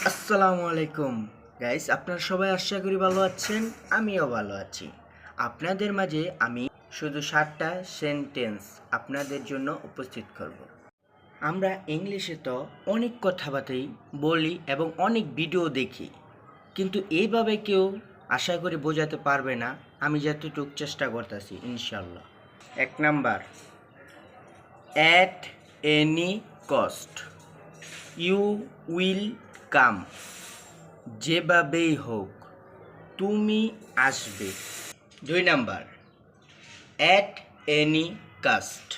আসসালামু আলাইকুম গাইস, আপনারা সবাই আশা করি ভালো আছেন। আমিও ভালো আছি। আপনাদের মাঝে আমি শুধু 7টা সেন্টেন্স আপনাদের জন্য উপস্থিত করব। আমরা ইংলিশে তো অনেক কথাবার্তাই বলি এবং অনেক ভিডিও দেখি, কিন্তু এইভাবে কেউ আশা করি বোঝাতে পারবে না। আমি যতটুকু চেষ্টা করতেছি ইনশাল্লাহ। 1 number, at any cost you will come. যেভাবেই হোক তুমি আসবে। 2 number, at any cost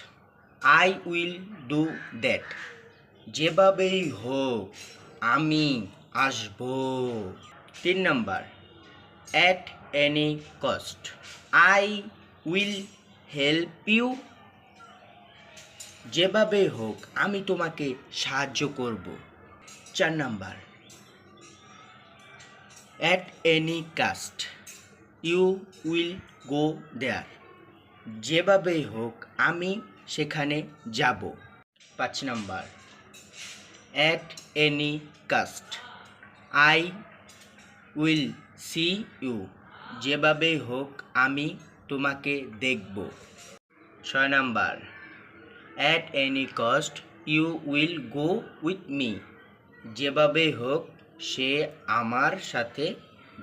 I will do that. যেভাবেই হোক আমি আসব। 3 number, at any cost I will help you. যেভাবেই হোক আমি তোমাকে সাহায্য করব। 4 number, at any cost you will go there. যেভাবেই হোক আমি সেখানে যাব। 5 number, at any cost I will see you. যেভাবেই হোক আমি তোমাকে দেখব। 6 number, at any cost you will go with me. যেভাবেই হোক সে আমার সাথে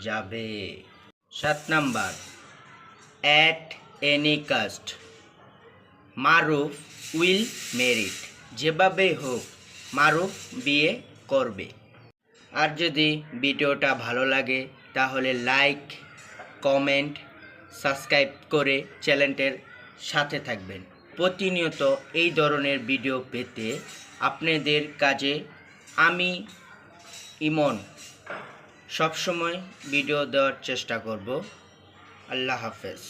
যাবে। 7 number, at any cost Maruf will merit. যেভাবেই হোক মারুফ বিয়ে করবে। আর যদি ভিডিওটা ভালো লাগে তাহলে লাইক, কমেন্ট, সাবস্ক্রাইব করে চ্যানেলটির সাথে থাকবেন। প্রতিনিয়ত এই ধরনের ভিডিও পেতে আপনাদের কাজে আমি ইমন সবসময় ভিডিও দেওয়ার চেষ্টা করব। আল্লাহ হাফেজ।